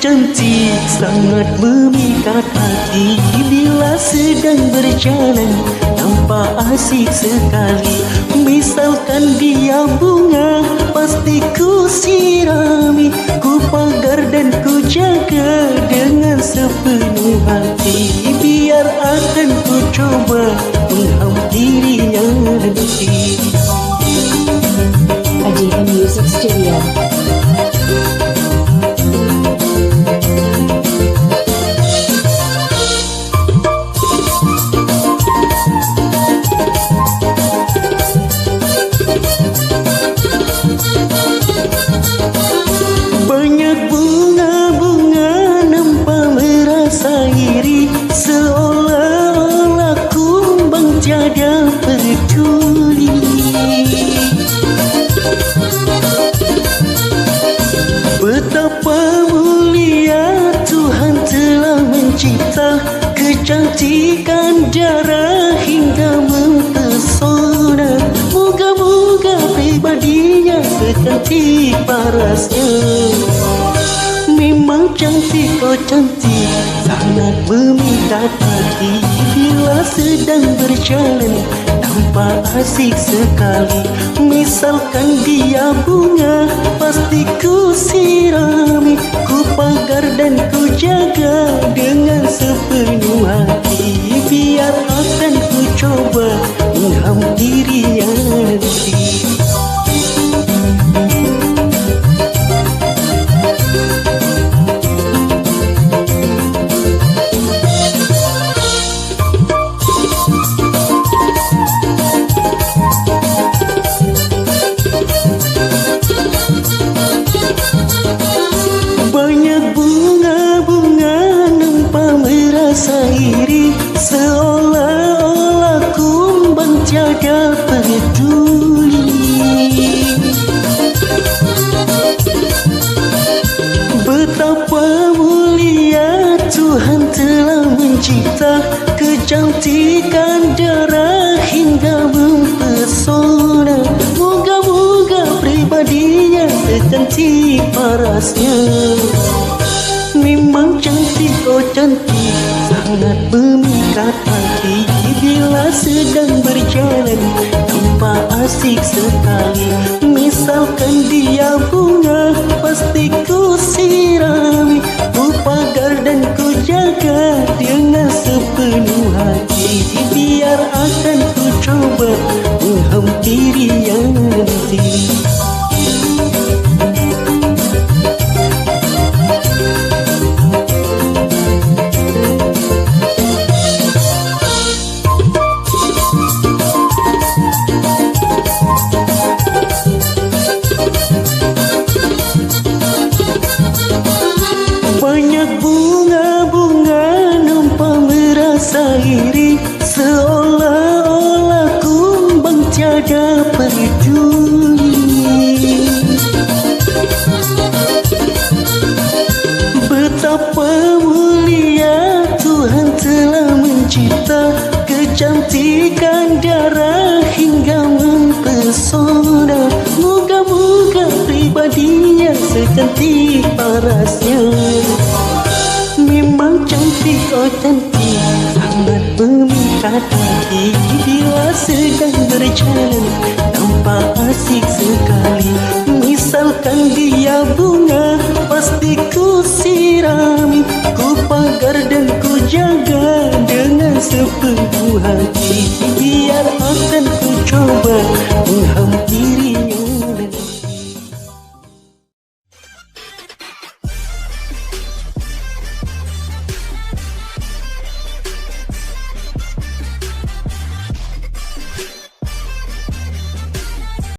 cantik sangat memikat hati. Bila sedang berjalan nampak asik sekali. Misalkan dia bunga pasti ku sirami, ku pagar dan ku jaga dengan sepenuh hati. Biar akan ku coba menghampirinya nanti. Adiha Music Studio. Banyak bunga-bunga nampak merasa iri, seolah-olah kumbang tiada peduli. Betapa mulia Tuhan telah mencipta, kecantikan darah hingga mempesona. Moga-moga pribadinya secantik parasnya. Memang cantik, oh cantik, sangat memikat hati. Bila sedang berjalan nampak asik sekali. Misalkan dia bunga pasti ku sirami, ku pagar dan ku jaga dengan sepenuh hati. Biar akan ku coba menghampirinya nanti. Banyak bunga-bunga nampak merasa iri, seolah-olah kumbang tiada peduli. Betapa mulia Tuhan telah mencipta, kecantikan darah hingga mempesona. Moga-moga pribadinya secantik parasnya. Memang cantik, oh cantik, sangat memikat hati. Bila sedang berjalan nampak asik sekali. Misalkan dia bunga pasti ku sirami, ku pagar dan ku jaga dengan sepenuh hati. Biar akan ku coba menghampirinya nanti. Banyak bunga-bunga nampak merasa iri, seolah-olah kumbang tiada peduli. Betapa mulia Tuhan telah mencipta, kecantikan darah hingga mempesona. Moga-moga pribadinya secantik parasnya. Memang cantik, oh cantik, sangat memikat hati. Bila sedang berjalan nampak asik sekali. Misalkan dia bunga pasti ku sirami, ku pagar dan ku jaga dengan sepenuh hati. Biar akan ku coba menghampirinya